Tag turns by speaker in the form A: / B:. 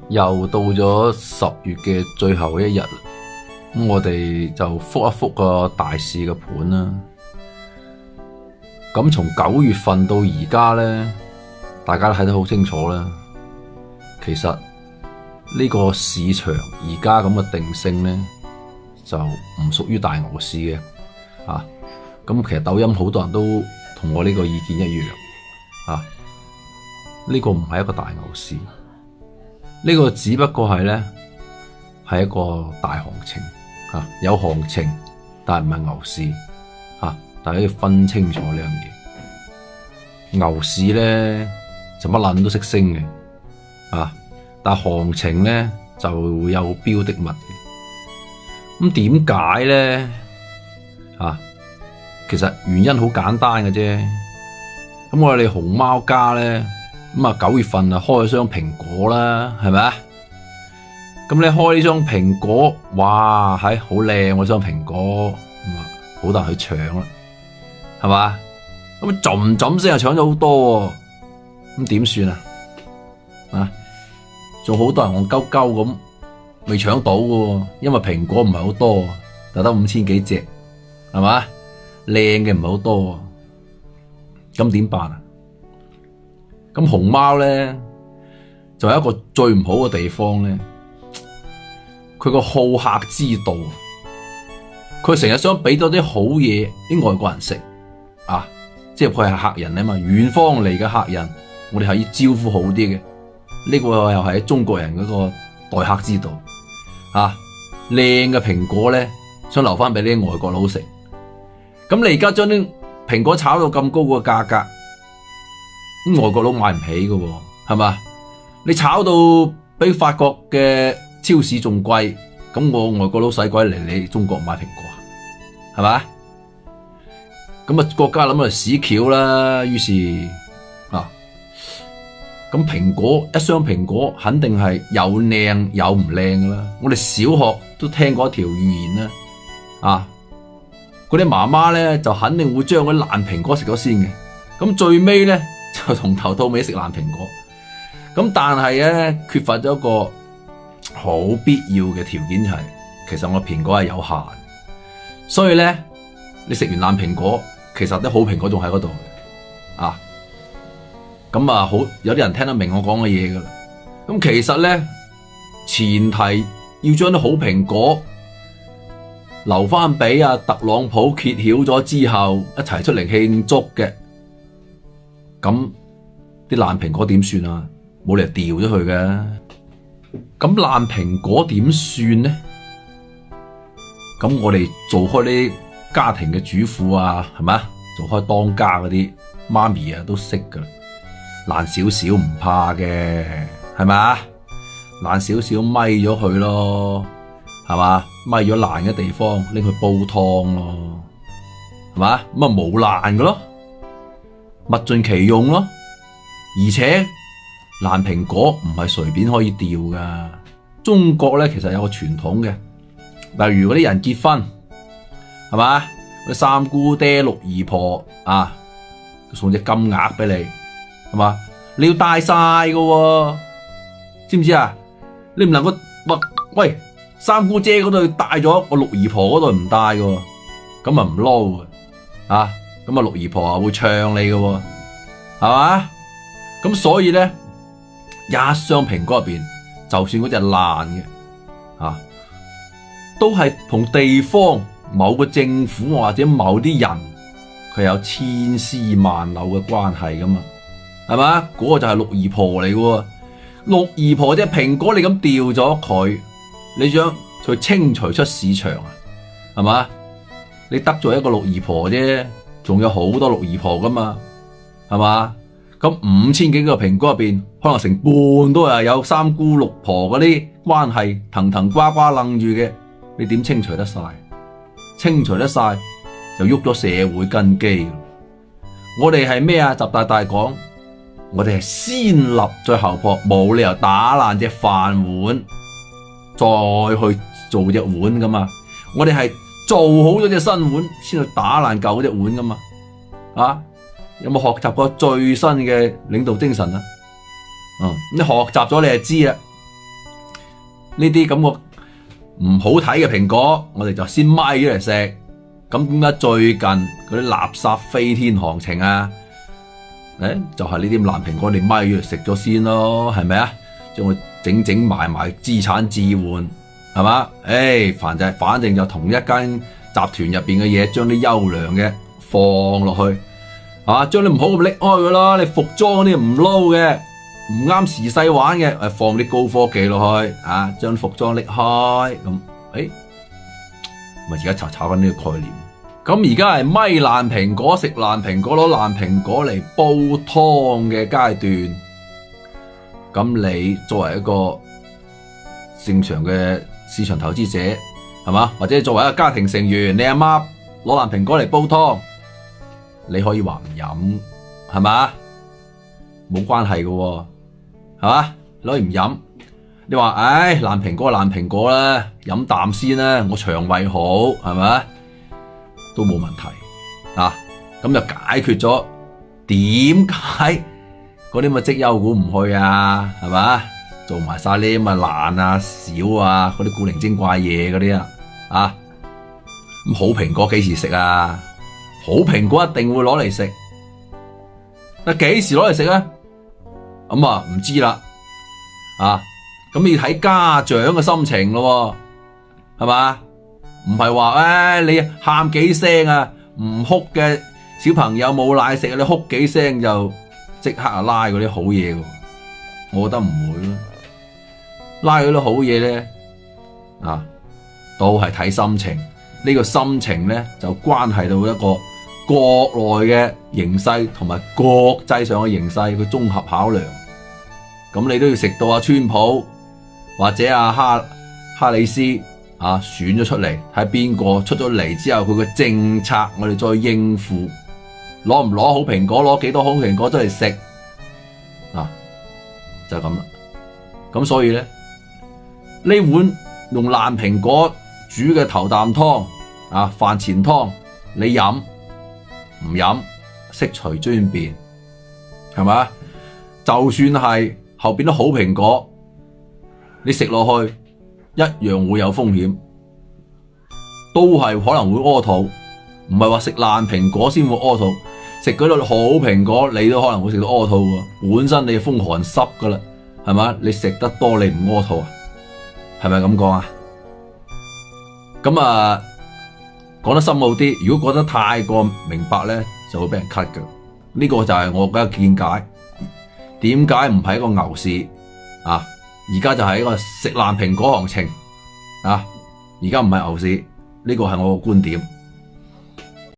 A: 又到咗10月嘅最後一日，咁我哋就復一復個大市嘅盤啦。咁從9月份到而家咧，大家都睇得好清楚啦。其實呢個市場而家咁嘅定性咧，就唔屬於大牛市嘅。咁其實抖音好多人都同我呢個意見一樣。呢個唔係一個大牛市。呢個只不過係咧，係一個大行情，有行情，但係唔係牛市，大家要分清楚呢樣嘢。牛市咧就乜撚都識升嘅，但係行情咧就會有標的物嘅。咁點解咧？其實原因好簡單嘅啫。咁我哋熊貓家咧。9月份開咗箱蘋果啦，係咪啊？咁你開呢箱蘋果，哇，係好靚喎！箱蘋果，好多人去搶啦，係嘛？咁浸聲又搶咗好多喎，咁點算啊？仲好多人戇鳩鳩咁未搶到嘅，因為蘋果唔係好多，就得5000幾隻，係嘛？靚嘅唔係好多，咁點辦啊？咁熊貓咧就係一個最唔好嘅地方咧，佢個好客之道，佢成日想俾多啲好嘢啲外國人食，即係佢係客人啊嘛，遠方嚟嘅客人，我哋係要招呼好啲嘅，呢個又係中國人嗰個待客之道，靚嘅蘋果咧想留翻俾啲外國佬食，咁你而家將啲蘋果炒到咁高個價格。外國佬買唔起嘅，係嘛？你炒到比法國嘅超市仲貴，咁我外國佬使鬼嚟你中國買蘋果啊？係嘛？咁國家諗嚟屎橋啦，於是咁蘋果一箱蘋果肯定係有靚有唔靚㗎啦。我哋小學都聽過一條寓言啦，嗰啲媽媽咧就肯定會將嗰啲爛蘋果食咗先嘅，咁最尾咧。就從頭到尾食爛蘋果，咁但係咧缺乏咗一個好必要嘅條件，就係其實我蘋果係有限，所以咧你食完爛蘋果，其實啲好蘋果仲喺嗰度嘅，咁好有啲人聽得明我講嘅嘢噶啦。咁其實咧前提要將啲好蘋果留翻俾特朗普揭曉咗之後一齊出嚟慶祝嘅。咁啲爛蘋果點算啊？冇理由掉咗佢嘅。咁爛蘋果點算呢？咁我哋做開啲家庭嘅主婦係咪？做開當家嗰啲媽咪都識噶啦。爛少少唔怕嘅，係咪？爛少少咪咗佢咯，係嘛？咪咗爛嘅地方拎去煲湯咯，係嘛？咁冇爛嘅咯。物盡其用咯，而且爛蘋果唔係隨便可以掉噶。中國咧其實有個傳統嘅，例如嗰啲人結婚，係嘛？嗰三姑爹六姨婆送隻金額俾你，係嘛？你要帶晒噶，知唔知啊？你唔能夠話喂三姑姐嗰度帶咗，我六姨婆嗰度唔帶噶，咁啊唔撈嘅咁六姨婆會唱你嘅，係嘛？咁所以咧，一箱蘋果入邊，就算嗰隻爛嘅，都係同地方某個政府或者某啲人，佢有千絲萬縷嘅關係噶嘛，係嘛？嗰個就係六姨婆嚟嘅，六姨婆隻蘋果你咁掉咗佢，你將佢清除出市場啊，係嘛？你得罪一個六姨婆啫。仲有好多六姨婆噶嘛，係嘛？咁5000幾個蘋果入邊，可能成半都係有三姑六婆嗰啲關係，藤藤瓜瓜楞住嘅，你點清除得晒？清除得晒就喐咗社會根基。我哋係咩啊？習大大講，我哋係先立再後破，冇理由打爛隻飯碗，再去做隻碗噶嘛。我哋係做好咗隻新碗，先去打爛舊隻碗噶嘛？有冇學習過最新嘅領導精神啊？你學習咗你就知啦，呢啲咁個唔好睇嘅蘋果，我哋就先咪咗嚟食。咁點解最近嗰啲垃圾飛天行情啊？就係呢啲爛蘋果，你咪咗嚟食咗先咯，係咪啊？將佢整埋資產置換，係嘛？反正就同一間集團入邊嘅嘢，將啲優良嘅放落去，將啲唔好嘅拎開佢啦。你服裝嗰啲唔撈嘅，唔啱時勢玩嘅，放啲高科技落去，將服裝拎開，咁咪而家炒緊呢個概念。咁而家係咪爛蘋果、食爛蘋果、攞爛蘋果嚟煲湯嘅階段。咁你作為一個正常嘅市場投資者，係嘛？或者作為一個家庭成員，你阿媽攞爛蘋果嚟煲湯，你可以話唔飲，係嘛？冇關係嘅，係嘛？你可以唔飲。你話爛蘋果爛蘋果啦，飲啖先啦，我腸胃好，係咪？都冇問題咁就解決咗點解嗰啲咁嘅績優股唔去啊？係嘛？做埋晒呢啲咁嘅爛啊、少啊嗰啲古靈精怪嘢嗰啲咁好蘋果幾時食啊？好蘋果一定會攞嚟食，但幾時攞嚟食啊？咁唔知啦咁你睇家長嘅心情咯，係嘛？唔係話你喊幾聲唔哭嘅小朋友冇奶食，你哭幾聲就即刻拉嗰啲好嘢喎。我覺得唔會咯，拉嗰啲好嘢咧都係睇心情。呢個心情咧就關係到一個國內嘅形勢同埋國際上嘅形勢，佢綜合考量。咁你都要食到阿川普或者阿哈里斯選咗出嚟，睇邊個出咗嚟之後，佢嘅政策我哋再應付，攞唔攞好蘋果，攞幾多好蘋果出嚟食就係咁啦。咁所以咧，呢碗用爛蘋果煮嘅頭啖湯飯前湯，你飲唔飲悉隨尊便，係咪？就算係後邊都好蘋果，你食落去一樣會有風險，都係可能會屙肚。唔係話食爛蘋果先會屙肚，食嗰啲好蘋果你都可能會食到屙肚喎。本身你風寒濕噶啦，係嘛？你食得多你唔屙肚啊？係咪咁講啊？咁講得深奧啲，如果覺得太過明白咧，就會俾人 cut 噶。呢個就係我嘅見解。點解唔係一個牛市而家就係一個食爛蘋果行情而家唔係牛市，呢個係我嘅觀點。